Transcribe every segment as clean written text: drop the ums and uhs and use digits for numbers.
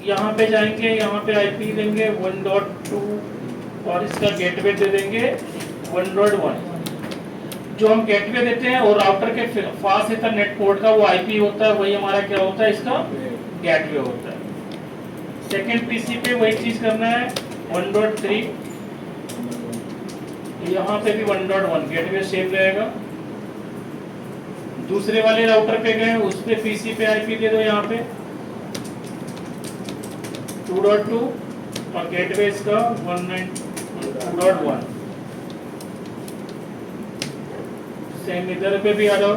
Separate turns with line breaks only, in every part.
यहाँ पे जाएंगे, यहाँ पे आईपी देंगे 1.2 और इसका गेटवे दे देंगे 1.1। जो हम गेटवे देते हैं और राउटर के फास्ट इथरनेट पोर्ट का वो आईपी होता है, वही हमारा क्या होता है, इसका गेटवे होता है। सेकेंड पीसी पे वही चीज करना है 1.3, यहाँ पे भी 1.1 गेटवे सेम रहेगा। दूसरे वाले राउटर पे गए, उस पे पीसी पे आईपी दे दो यहाँ पे 2.2 और गेटवे इसका 2.1। सेम इधर पे भी आ जाओ,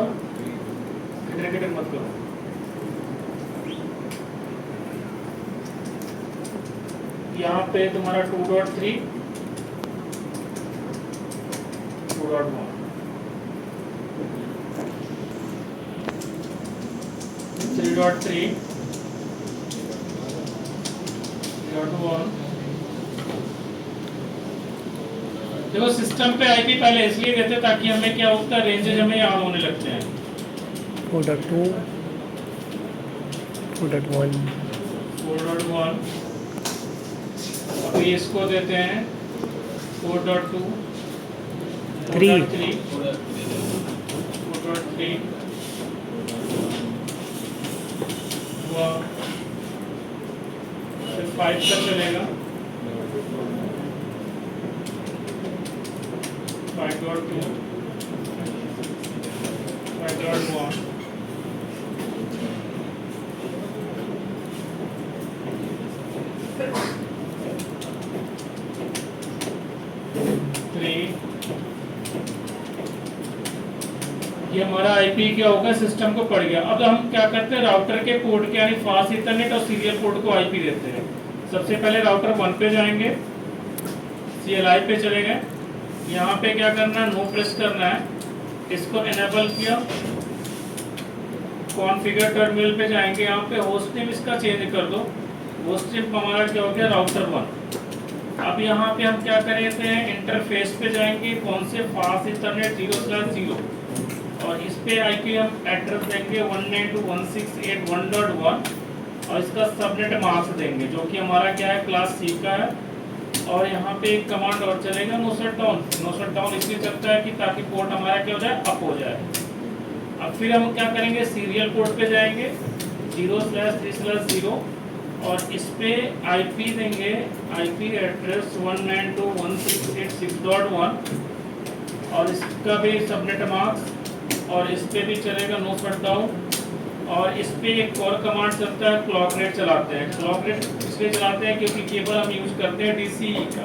किधर मत करो। यहाँ पे तुम्हारा 2.3 2.1 3.3 3.1। देखो सिस्टम पे आईपी पहले इसलिए देते ताकि हमें क्या होता है, रेंजेस हमें याद होने लगते हैं।
4.2 4.1
4.1 अभी इसको देते हैं 4.2
3
4.3 फिर 5 तक चलेगा 5.2 5.1 3। ये हमारा आईपी क्या होगा, सिस्टम को पड़ गया। अब हम क्या करते हैं, राउटर के पोर्ट के यानी फास्ट इथरनेट और सीरियल पोर्ट को आईपी देते हैं। सबसे पहले राउटर 1 पे जाएंगे, CLI पे चले गए, यहाँ पे क्या करना है, नो प्रेस करना है, इसको एनेबल किया, कॉन्फ़िगर टर्मिनल पे जाएंगे, यहाँ पे होस्ट नेम इसका चेंज कर दो, होस्ट नेम हमारा क्या हो गया, राउटर 1। अब यहाँ पे हम क्या करेंगे, इंटरफेस पे जाएंगे, कौन से फास्ट इथरनेट 0/0 और इस पे आईपी हम एड्रेस देंगे 192.168.1.1 और इसका सबनेट मास्क देंगे जो कि हमारा क्या है, क्लास C का है। और यहाँ पे एक कमांड और चलेगा, नो शट डाउन इसलिए चलता है कि ताकि पोर्ट हमारा क्या हो जाए, अप हो जाए। अब फिर हम क्या करेंगे, सीरियल पोर्ट पे जाएंगे 0/3/0 और इस पे आईपी देंगे, आईपी एड्रेस 192.168.6.1 और इसका भी सबनेट मास्क और इस पे भी चलेगा नो शट डाउन। और इस पे एक और कमांड चलता है, क्लॉक रेट चलाते हैं। क्लॉक रेट इसलिए चलाते हैं क्योंकि केबल हम यूज करते हैं DCE का।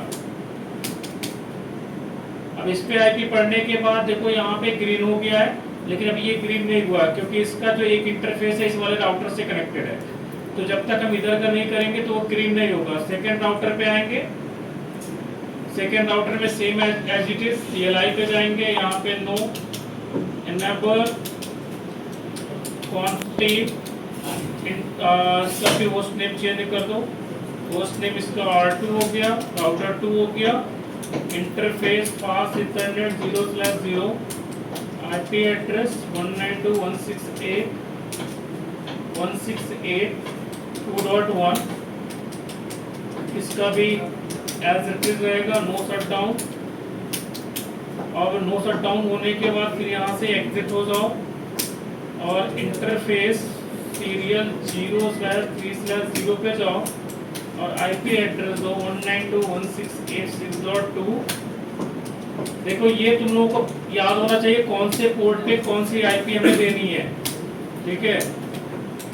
अब इस पे आईपी पढ़ने के बाद देखो यहाँ पे ग्रीन हो गया है, लेकिन अब ये ग्रीन नहीं हुआ क्योंकि इसका जो एक इंटरफेस है इस वाले राउटर से कनेक्टेड है। तो जब तक हम इधर का नहीं करेंगे तो वो ग्रीन नहीं होगा। सेकेंड राउटर पे आएंगे, सेकेंड राउटर में same as it is, CLI पे जाएंगे, यहाँ पे नो enable config इसका भी होस्ट नेम चेंज कर दो, होस्ट नेम इसका R2 हो गया, राउटर 2 हो गया, interface fast Ethernet 0/0, IP address 192.168.1.1 इसका भी एज इट इज रहेगा, नो शट डाउन। और नो शट डाउन होने के बाद फिर यहाँ से एग्जिट हो जाओ और इंटरफेस सीरियल 0/3/0 पे जाओ और आईपी एड्रेस दो 192.168.6.2। देखो ये तुम लोगों को याद होना चाहिए कौन से पोर्ट पे कौन सी आईपी हमें देनी है, ठीक है,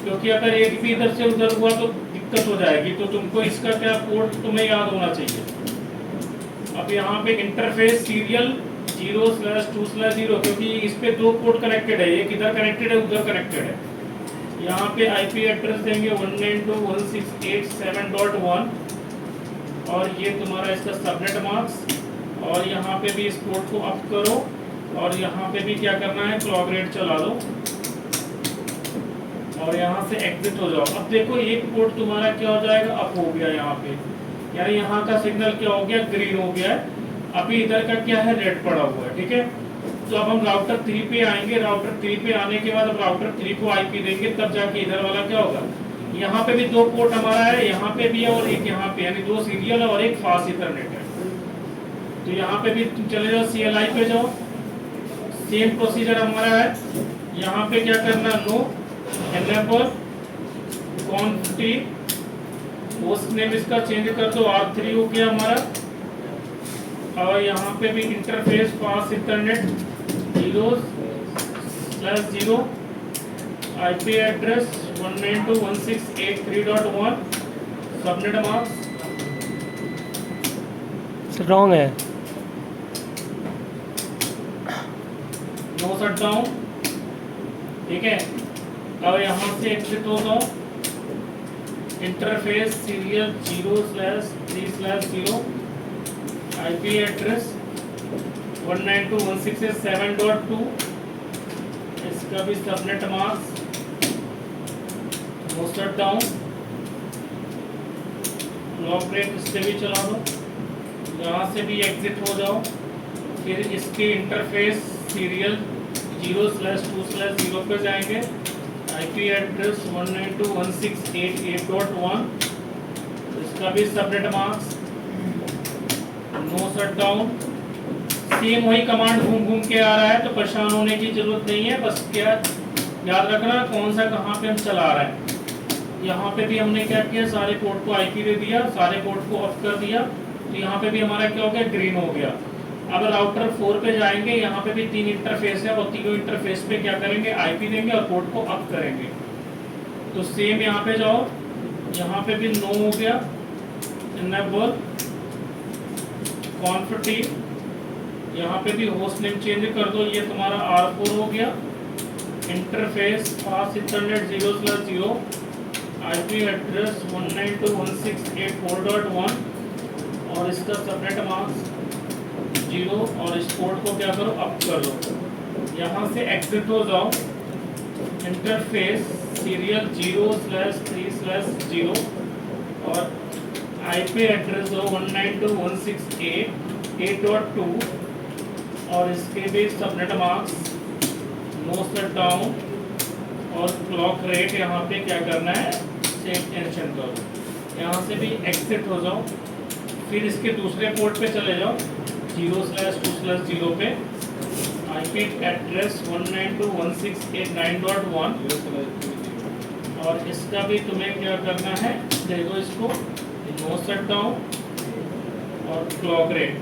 क्योंकि अगर एक भी इधर से उधर हुआ तो दिक्कत हो जाएगी। तो तुमको इसका क्या पोर्ट तुम्हें याद होना चाहिए। अब यहाँ पे इंटरफेस सीरियल 0/2/0 क्योंकि इस पे दो पोर्ट कनेक्टेड है, एक इधर कनेक्टेड है उधर कनेक्टेड है। यहाँ पे आईपी एड्रेस देंगे 192.168.7.1 और ये तुम्हारा इसका सबनेट मास्क। और यहाँ पे भी इस पोर्ट को अप करो और यहाँ पे भी क्या करना है, क्लॉक रेट चला दो और यहाँ से एग्जिट हो जाओ। अब देखो एक पोर्ट तुम्हारा क्या हो जाएगा, अप हो गया यहाँ पे, यानी यहाँ का सिग्नल क्या हो गया, ग्रीन हो गया है। अभी इधर का क्या है, रेड पड़ा हुआ है, ठीक है। तो अब हम राउटर 3 पे आएंगे, राउटर 3 पे आने के बाद अब राउटर 3 को आईपी देंगे, तब जाके इधर वाला क्या होगा, यहाँ पे भी दो पोर्ट हमारा है, यहाँ पे भी है और एक यहाँ पे, यानी दो सीरियल है और एक फास्ट इथरनेट है। तो यहाँ पे भी तुम चले जाओ CLI पे जाओ, सेम प्रोसीजर हमारा है। यहाँ पे क्या करना, no enable config, host name इसका चेंज कर दो, R3 हो गया हमारा। और यहाँ पे भी interface fast internet 0/0, IP address 192.168.3.1, subnet marks
wrong है।
नो शट डाउन, ठीक है। अब यहाँ से एग्जिट हो जाओ, इंटरफेस सीरियल 0/3/0, IP एड्रेस 192.168.7.2, इसका भी subnet mask, no shut down, lock break इससे भी चला दो, यहाँ से भी एग्जिट हो जाओ। फिर इसके इंटरफेस सीरियल 0/2/0 पे जाएंगे, IP एड्रेस 192.168.8.1, इसका भी subnet mask, no shut down. Same वही कमांड घूम घूम के आ रहा है, तो परेशान होने की जरूरत नहीं है। बस क्या याद रखना कौन सा कहाँ पे हम चला रहे हैं। यहाँ पे भी हमने क्या किया, सारे पोर्ट को IP दे दिया, सारे पोर्ट को ऑफ कर दिया, तो यहाँ पे भी हमारा क्या हो गया, ग्रीन हो गया। अब राउटर 4 पे जाएंगे, यहाँ पे भी 3 इंटरफेस है और तीनों इंटरफेस पे क्या करेंगे, IP देंगे और पोर्ट को अप करेंगे। तो सेम यहाँ पे जाओ, यहाँ पे भी नो हो गया, इनेबल कॉन्फिग, यहाँ पे भी होस्ट नेम चेंज कर दो, ये तुम्हारा R4 हो गया। Interface fast internet 0/0, IP address 192.168.4.1 और इसका सबनेट मास्क 0, और इस पोर्ट को क्या करो, अप कर लो। यहाँ से एग्जिट हो जाओ, इंटरफेस सीरियल 0/3/0 और IP एड्रेस दो 192.168.8.2 और इसके भी subnet marks, no shut down, और क्लॉक रेट यहाँ पे क्या करना है, सेम टेंशन करो। यहाँ से भी एग्जिट हो जाओ, फिर इसके दूसरे पोर्ट पे चले जाओ 0/2/0 पे, IP एड्रेस 192.168.9.1 और इसका भी तुम्हें क्या करना है, देखो इसको, नो शट डाउन और क्लॉक रेट।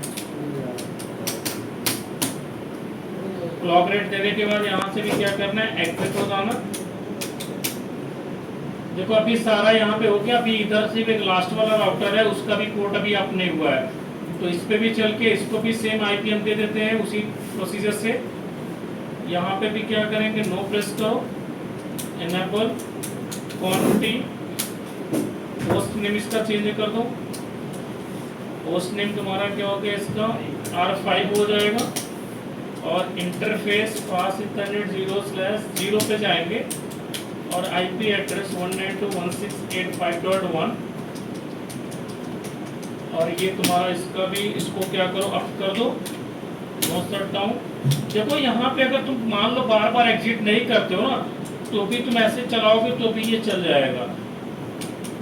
क्लॉक रेट देने के बाद यहाँ से भी क्या करना है, एग्जिट हो जाना। देखो अभी सारा यहाँ पे हो गया। अभी इधर से एक लास्ट वाला राउटर है, उसका भी पोर्ट अभी अप नहीं हुआ है, तो इस पे भी चल के इसको भी सेम IP हम दे देते हैं उसी प्रोसीजर से। यहाँ पे भी क्या करेंगे, नो प्रेस करो, इनेबल क्वांटिटी, होस्ट नेम इसका चेंज कर दो, होस्ट नेम तुम्हारा क्या हो गया, इसका R5 हो जाएगा। और इंटरफेस फास्ट इंटरनेट 0/0 पे जाएंगे और IP एड्रेस 192.168.5.1 और ये तुम्हारा इसका भी, इसको क्या करो, अप कर दो, नो शट डाउन। देखो यहाँ पे अगर तुम मान लो बार बार एग्जिट नहीं करते हो ना, तो भी तुम ऐसे चलाओगे तो भी ये चल जाएगा,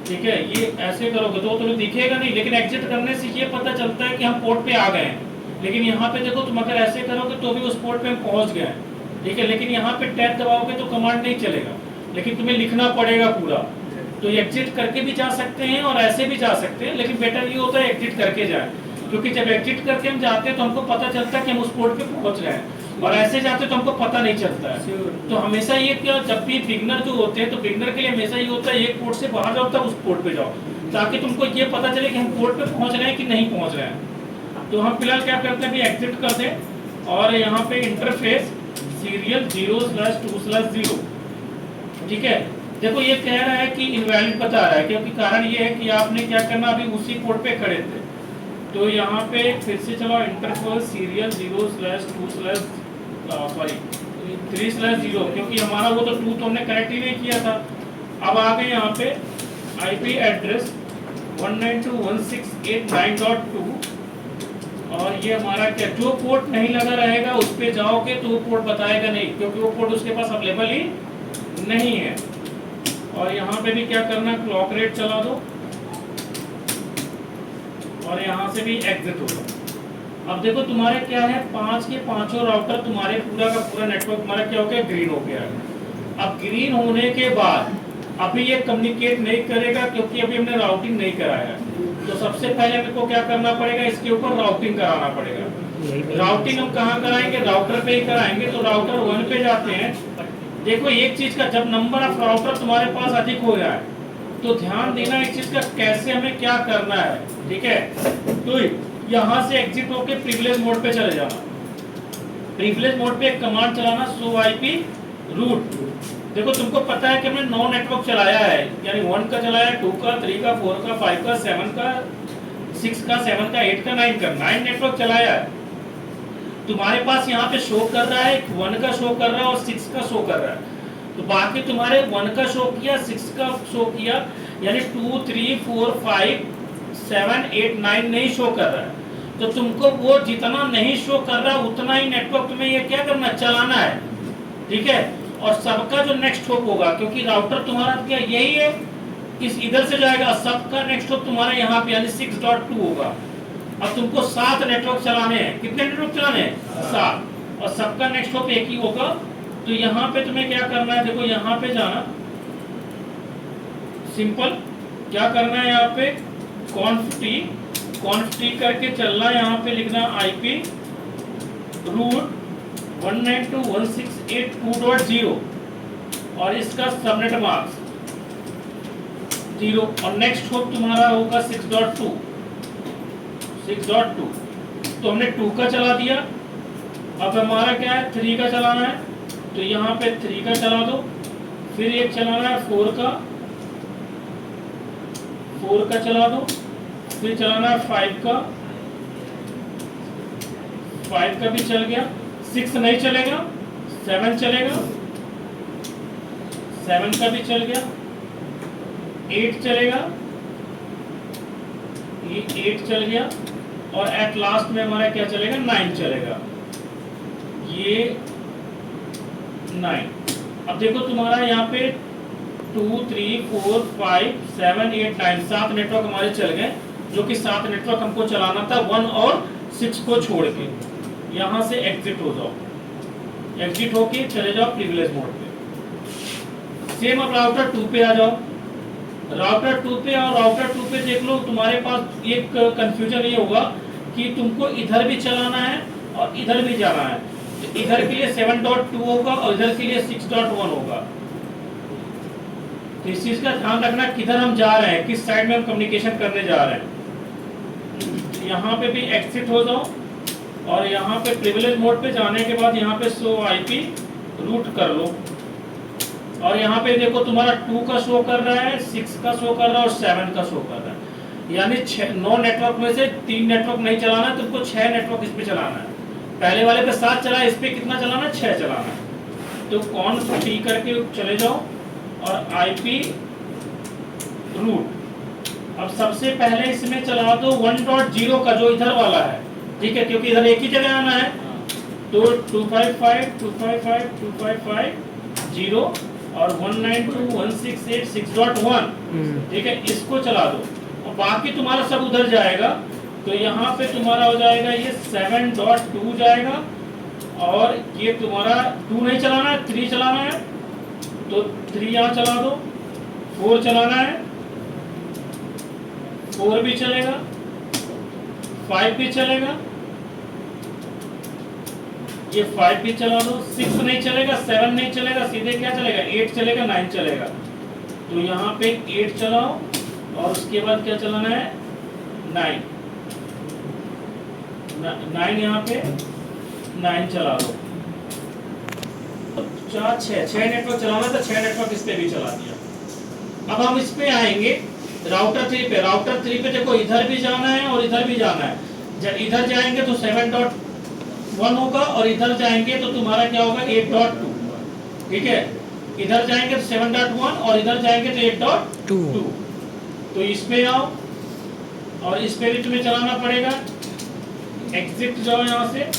ठीक है। ये ऐसे करोगे तो तुम्हें दिखेगा नहीं, लेकिन एग्जिट करने से ये पता चलता है कि हम पोर्ट पे आ गए हैं। लेकिन यहाँ पे देखो तुम अगर ऐसे करोगे तो भी उस पोर्ट पे हम पहुंच गए हैं, ठीक है। लेकिन यहाँ पे टैब दबाओगे तो कमांड नहीं चलेगा, लेकिन तुम्हें लिखना पड़ेगा पूरा। तो एग्जिट करके भी जा सकते हैं और ऐसे भी जा सकते हैं, लेकिन बेटर ये होता है एग्जिट करके जाए, क्योंकि जब एग्जिट करके हम जाते हैं तो हमको पता चलता है कि हम उस पोर्ट पे पहुंच रहे हैं, और ऐसे जाते तो हमको पता नहीं चलता है। तो हमेशा ये क्या, जब भी बिगनर जो होते हैं तो बिगनर के लिए हमेशा ये होता है एक पोर्ट से बाहर जाओ तब उस पोर्ट पे जाओ, ताकि तुमको ये पता चले कि हम पोर्ट पे पहुंच रहे हैं कि नहीं पहुंच रहे हैं। तो हम फिलहाल क्या करते हैं, अभी एग्जिट करते हैं और यहाँ पे इंटरफेस सीरियल 0/2/0, ठीक है। देखो ये कह रहा है कि इनवैलिड बता रहा है, क्योंकि कारण ये है कि आपने क्या करना, अभी उसी पोर्ट पे खड़े थे। तो यहाँ पे फिर से चलो, इंटरफेस सीरियल 3/0, क्योंकि हमारा वो तो 2 तो हमने कनेक्ट ही नहीं किया था। अब आ गए यहाँ पे IP एड्रेस 192.168.9.2 और ये हमारा क्या, जो पोर्ट नहीं लगा रहेगा उस पे जाओगे तो वो पोर्ट बताएगा नहीं, क्योंकि वो पोर्ट उसके पास अवेलेबल ही नहीं है। और यहाँ पे भी क्या करना, क्लॉक रेट चला दो और यहाँ से भी एग्जिट होगा। अब देखो तुम्हारे क्या है, 5 के पांचों राउटर तुम्हारे पूरा का पूरा नेटवर्क तुम्हारा क्या हो गया, ग्रीन हो गया है। अब ग्रीन होने के बाद अभी ये कम्युनिकेट नहीं करेगा क्योंकि अभी हमने राउटिंग नहीं कराया है। तो सबसे पहले मेरे को क्या करना पड़ेगा, इसके ऊपर राउटिंग कराना पड़ेगा। राउटिंग हम कहाँ कराएंगे, राउटर पे ही कराएंगे। तो राउटर 1 पे जाते हैं। देखो एक चीज का, जब नंबर ऑफ राउटर तुम्हारे पास अधिक हो जाए तो ध्यान देना इस चीज का, कैसे हमें क्या करना है, ठीक है। तो यहाँ से एग्जिट होके प्रिविलेज मोड पे चले जाना। प्रिविलेज मोड पे एक कमांड चलाना, शो आईपी रूट। देखो तुमको पता है कि हमने 9 नेटवर्क चलाया है, यानी 1 का चलाया, 2 का, 3 का, 4 का, 5 का, 7 का, 6 का, 7 का, 8 का, 9 का, 9 नेटवर्क चलाया है। तुम्हारे पास यहाँ पे शो कर रहा है, 1 का शो कर रहा है और 6 का शो कर रहा है। तो बाकी तुम्हारे 1 का शो किया, 6 का शो किया, यानी 2, 3, 4, 5, 7, 8, 9 नहीं शो कर रहा है। तो तुमको वो जितना नहीं शो कर रहा उतना ही नेटवर्क तुम्हें ये क्या करना, चलाना है, ठीक है। और सबका जो नेक्स्ट होप होगा, क्योंकि राउटर तुम्हारा क्या यही है, इस इधर से जाएगा, सबका नेक्स्ट होप तुम्हारा यहाँ पे यानी 6.2 होगा। अब तुमको 7 नेटवर्क चलाने हैं। कितने नेटवर्क चलाने हैं? 7। और सबका नेक्स्ट होप एक ही होगा। तो यहाँ पे तुम्हें क्या करना है, देखो यहाँ पे जाना, सिंपल क्या करना है, यहाँ पे कॉन्फ टी करके चलना, यहाँ पे लिखना आईपी रूट 192.168.2.0 और इसका सबनेट मास्क 0 और नेक्स्ट होप तुम्हारा होगा 6.2। तो हमने 2 का चला दिया। अब हमारा क्या है, 3 का चलाना है। तो यहाँ पे 3 का चला दो, फिर एक चलाना है 4 का चला दो, फिर चलाना है 5 का भी चल गया। 6 नहीं चलेगा, 7 चलेगा, 7 का भी चल गया। 8 चलेगा, ये 8 चल गया। और एट लास्ट में हमारा क्या चलेगा, 9 चलेगा, ये 9। अब देखो तुम्हारा यहाँ पे 2, 3, 4, 5, 7, 8, 9 7 नेटवर्क हमारे चल गए, जो कि 7 नेटवर्क हमको चलाना था 1 और 6 को छोड़ के। यहाँ से एग्जिट हो जाओ, एग्जिट होके चले जाओ प्रिविलेज मोड पे। सेम अब राउटर 2 पे आ जाओ। राउटर 2 पे और राउटर 2 पे देख लो, तुम्हारे पास एक कंफ्यूजन ये होगा कि तुमको इधर भी चलाना है और इधर भी जाना है। तो इधर के लिए 7.2 होगा और इधर के लिए 6.1 होगा। तो इस चीज का ध्यान रखना किधर हम जा रहे हैं, किस साइड में हम कम्युनिकेशन करने जा रहे हैं। यहाँ पे भी एग्जिट हो जाओ और यहाँ पे प्रिविलेज मोड पे जाने के बाद यहाँ पे शो आईपी रूट कर लो। और यहाँ पे देखो तुम्हारा 2 का शो कर रहा है, 6 का शो कर रहा है और 7 का शो कर रहा है। यानी 9 नेटवर्क में से 3 नेटवर्क नहीं चलाना है, तुमको 6 नेटवर्क इस पे चलाना है। पहले वाले पे 7 चला, इस पे कितना चलाना है, 6 चलाना है। तो कॉन्फ टी करके चले जाओ और आईपी रूट। अब सबसे पहले इसमें चला दो 1.0 का, जो इधर वाला है, ठीक है, क्योंकि इधर एक ही जगह आना है। तो 255.255.255.0 और 192.168.6.1, ठीक है, इसको चला दो और बाकी तुम्हारा सब उधर जाएगा। तो यहाँ पे तुम्हारा हो जाएगा ये 7.2 जाएगा और ये तुम्हारा 2 नहीं चलाना है, 3 चलाना है। तो 3 यहाँ चला दो, 4 चलाना है, 4 भी चलेगा, 5 भी चलेगा, ये 5 भी चला दो। 6 नहीं चलेगा, 7 नहीं चलेगा, सीधे क्या चलेगा, 8 चलेगा, 9 चलेगा। तो यहाँ पे 8 चलाओ और उसके बाद क्या चलाना है, 9 यहाँ पे 9 चला दो। 6 नेटवर्क चलाना था, 6 नेटवर्क इस पे भी चला दिया। अब हम इस पे आएंगे राउटर 3 पे। राउटर 3 पे देखो इधर भी जाना है और इधर भी जाना है। जब इधर जाएंगे तो 7.1 होगा और इधर जाएंगे तो तुम्हारा क्या होगा, 8.2, ठीक है। इधर जाएंगे तो 7.1 और इधर जाएंगे तो 8.2। तो इस पे आओ और इस पे भी तुम्हें चलाना पड़ेगा। एग्जिट जाओ यहाँ से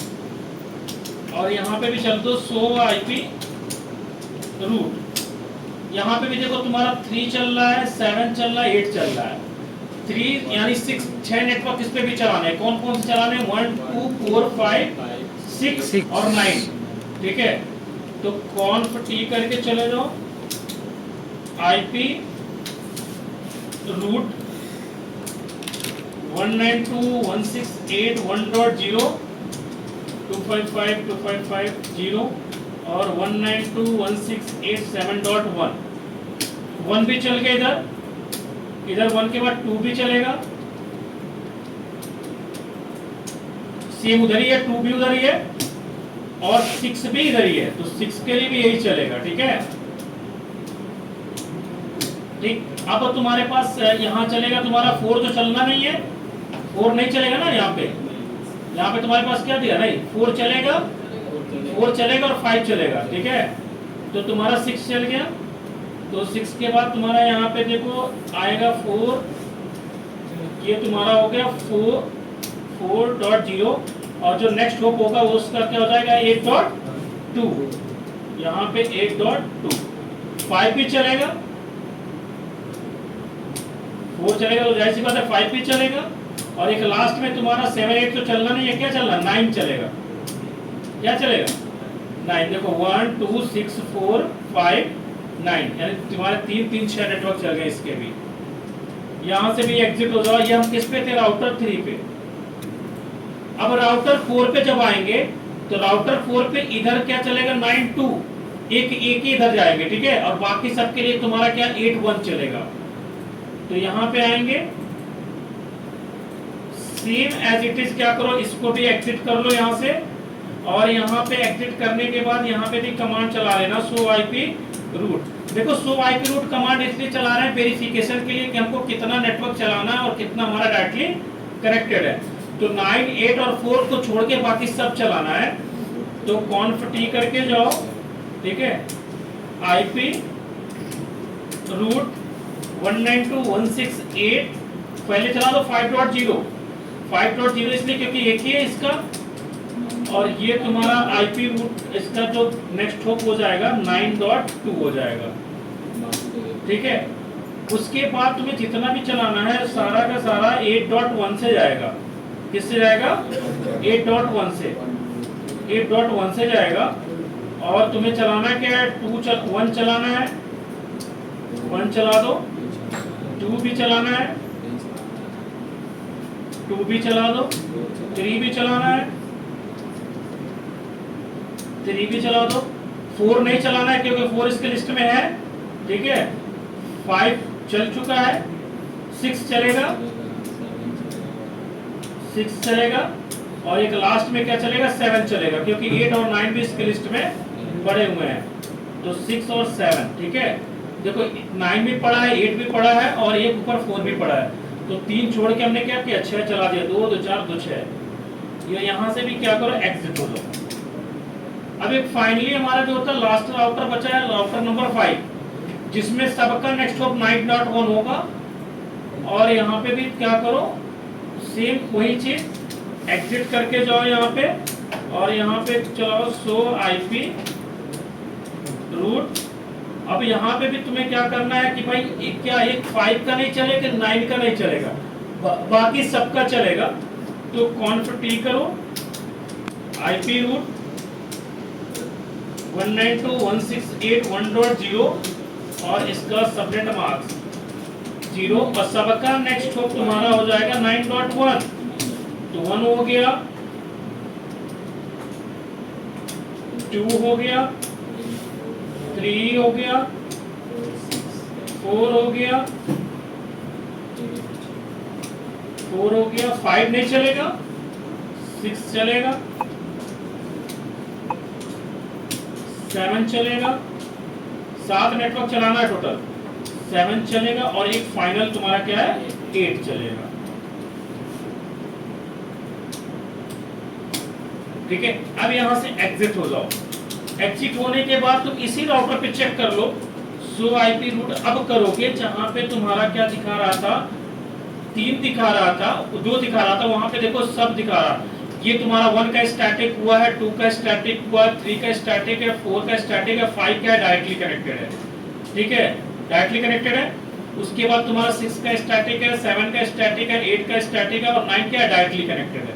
और यहाँ पे भी चल दो शो आईपी रूट। यहाँ पे भी देखो तुम्हारा 3 चल रहा है, 7 चल रहा है, 8 चल रहा है। 3 यानी 6 नेटवर्क इस पे भी चलाने हैं। कौन कौन से चलाने हैं? 1 2 4 5 6 और 9। ठीक है, तो कॉन्फ टी करके चले जाओ, आईपी रूट 192.168.1.0 255.255.0 और 192.168.7.1। 1 भी चल गया इधर, इधर 1 के बाद 2 भी चलेगा, सेम उधर ही है, 2 भी उधर ही है और 6 भी इधर ही है, तो 6 के लिए भी यही चलेगा। ठीक है, ठीक। अब तुम्हारे पास यहाँ चलेगा तुम्हारा 4 तो चलना नहीं है, 4 नहीं चलेगा ना। यहाँ पे तुम्हारे पास क्या दिया? नहीं, 4 चलेगा, 4 चलेगा और 5 चलेगा। ठीक है, तो तुम्हारा 6 चल गया, तो 6 के बाद तुम्हारा यहाँ पे देखो आएगा 4, ये तुम्हारा हो गया 4.0 और जो नेक्स्ट होप होगा वो उसका क्या हो जाएगा? 8.2। यहाँ पे 8.2। 5 भी चलेगा, 4 चलेगा तो जाहिर सी बात है 5 भी चलेगा और एक लास्ट में तुम्हारा 7 8 तो चलना नहीं है, क्या चलना? 9 चलेगा। क्या चलेगा? 9। देखो 1 2 6 4 5 9, यानी तुम्हारे 3 6 नेटवर्क चल गए इसके भी। यहाँ से भी एग्जिट हो जाओ। ये हम किस पे थे? राउटर 3 पे। अब राउटर 4 पे जब आएंगे तो राउटर 4 पे इधर क्या चलेगा? 9 2, एक ही इधर जाएंगे। ठीक है, और बाकी सबके लिए तुम्हारा क्या? 8 1 चलेगा। तो यहाँ पे आएंगे, सेम एज इट इज क्या करो, इसको भी एग्जिट कर लो यहाँ से और यहाँ पे एग्जिट करने के बाद यहाँ पे भी कमांड चला लेना, शो आईपी रूट। देखो शो आईपी रूट कमांड इसलिए चला रहे हैं वेरिफिकेशन के लिए कि हमको कितना नेटवर्क चलाना है और कितना हमारा डायरेक्टली कनेक्टेड है। तो 9 8 और 4 को छोड़ के बाकी सब चलाना है। तो कॉन्फ टी करके जाओ। ठीक है, आईपी रूट 192.168 पहले चला दो 5.0 इसलिए क्योंकि एक ही है इसका, और ये तुम्हारा आईपी रूट इसका जो नेक्स्ट होप हो जाएगा 9.2 हो जाएगा। ठीक है, उसके बाद तुम्हें जितना भी चलाना है सारा का सारा 8.1 से जाएगा। किससे जाएगा? 8.1 से जाएगा। और तुम्हें चलाना क्या है? 1 चलाना है, 1 चला दो, 2 भी चलाना है, 2 भी चला दो, 3 भी चलाना है, 3 भी चला दो। 4 नहीं चलाना है क्योंकि 4 इसके लिस्ट में है। ठीक है, 5 चल चुका है, 6 चलेगा, 6 चलेगा और एक लास्ट में क्या चलेगा? 7 चलेगा क्योंकि 8 और 9 भी इसके लिस्ट में पड़े हुए हैं। तो 6 और 7। ठीक है, देखो 9 भी पड़ा है, 8 भी पड़ा है और एक ऊपर 4 भी पड़ा है। तो 3 छोड़ के हमने क्या किया? 6 चला दिया, 2 2 4 2 6। ये यहाँ से भी क्या करो? एग्जिट हो जाओ। अब एक फाइनली हमारा जो होता है लास्ट राउटर बचा है, राउटर नंबर 5, जिसमें सबका नेक्स्ट होप 9.1 होगा। और यहाँ पे भी क्या करो? सेम वही चीज, एग्जिट करके जाओ यहाँ पे और यहाँ पे चलाओ शो आईपी रूट। अब यहाँ पे भी तुम्हें क्या करना है कि भाई क्या एक 5 का नहीं चलेगा, 9 का नहीं चलेगा, बाकी सबका चलेगा। तो कॉन्फ टी करो, आईपी रूट 192.168.1.0 और इसका सबनेट मार्क्स 0 और सबका नेक्स्ट होप तुम्हारा हो जाएगा 9.1। तो 1 हो गया, 2 हो गया, 3 हो गया, 4 हो गया, 5 नहीं चलेगा, 6 चलेगा, 7 चलेगा, 7 नेटवर्क चलाना है टोटल, 7 चलेगा और एक फाइनल तुम्हारा क्या है? 8 चलेगा। ठीक है, अब यहां से एग्जिट हो जाओ। एग्जिट होने के बाद तुम इसी राउटर पे चेक कर लो, शो आईपी रूट अब करोगे जहां पे तुम्हारा क्या दिखा रहा था? 3 दिखा रहा था, 2 दिखा रहा था, वहां पे देखो सब दिखा रहा। ये तुम्हारा 1 का स्टैटिक हुआ है, 2 का स्टैटिक हुआ है, 3 का स्टैटिक है, 4 का स्टैटिक है, 5 का डायरेक्टली कनेक्टेड है। ठीक है, डायरेक्टली कनेक्टेड है। उसके बाद तुम्हारा 6 का स्टैटिक है, 7 का स्टैटिक है, 8 का स्टैटिक है और 9 क्या है, डायरेक्टली कनेक्टेड है।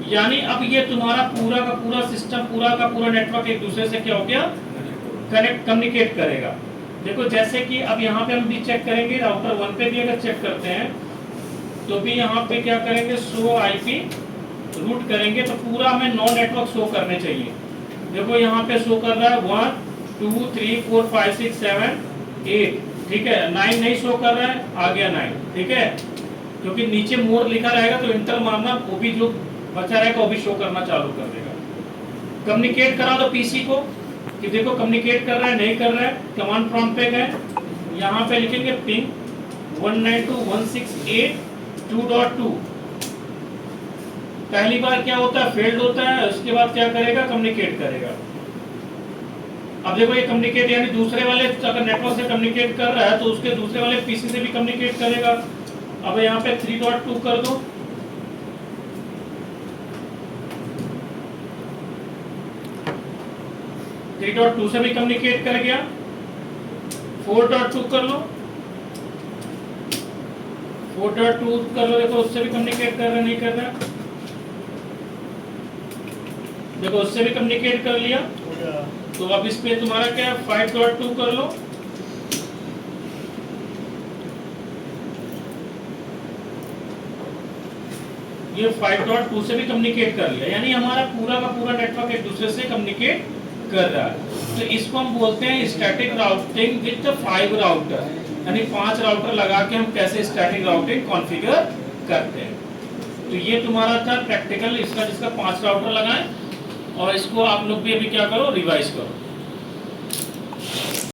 यानी अब ये तुम्हारा पूरा का पूरा सिस्टम, पूरा का पूरा नेटवर्क एक दूसरे से क्या हो गया, कनेक्ट कम्युनिकेट करेगा। देखो जैसे कि अब यहाँ पे हम भी चेक करेंगे, राउटर 1 पे भी अगर चेक करते हैं तो भी यहाँ पे क्या करेंगे, शो आईपी रूट करेंगे तो पूरा हमें 9 नेटवर्क शो करने चाहिए। देखो यहाँ पे शो कर रहा है 1 2 3 4 5 6 7 8, ठीक है। 9 नहीं शो कर रहा है, आ गया 9, ठीक है, क्योंकि नीचे मोर लिखा रहेगा तो इंटर मारना, वो भी जो बचा रहेगा वो भी शो करना चालू कर देगा। कम्युनिकेट करा दो पीसी को कि देखो कम्युनिकेट कर रहा है नहीं कर रहा है। कमांड प्रॉम्प्ट पे गए, यहाँ पे लिखेंगे पिंग 192.168.2.2। पहली बार क्या होता है, फेल्ड होता है, उसके बाद क्या करेगा, कम्युनिकेट करेगा। अब देखो ये कम्युनिकेट यानी दूसरे वाले अगर नेटवर्क से कम्युनिकेट कर रहा है तो उसके दूसरे वाले पीसी से भी कम्युनिकेट करेगा। अब यहाँ पे 3.2 कर दो, .2 से भी कम्युनिकेट कर गया। 4.2 कर लो, 4.2 कर लो, देखो उससे भी कम्युनिकेट कर रहा है नहीं कर रहा है, देखो उससे भी कम्युनिकेट कर लिया। तो अब इस पे तुम्हारा क्या है, 5.2 कर लो, ये 5.2 से भी कम्युनिकेट कर लिया। यानी हमारा पूरा का पूरा नेटवर्क एक दूसरे से कम्युनिकेट कर रहा है। तो इसको हम बोलते हैं स्टैटिक राउटिंग विद 5 राउटर, यानी 5 राउटर लगा के हम कैसे स्टैटिक राउटिंग कॉन्फ़िगर करते हैं। तो ये तुम्हारा था प्रैक्टिकल इसका, जिसका 5 राउटर लगाएं। और इसको आप लोग भी अभी क्या करो, रिवाइज करो।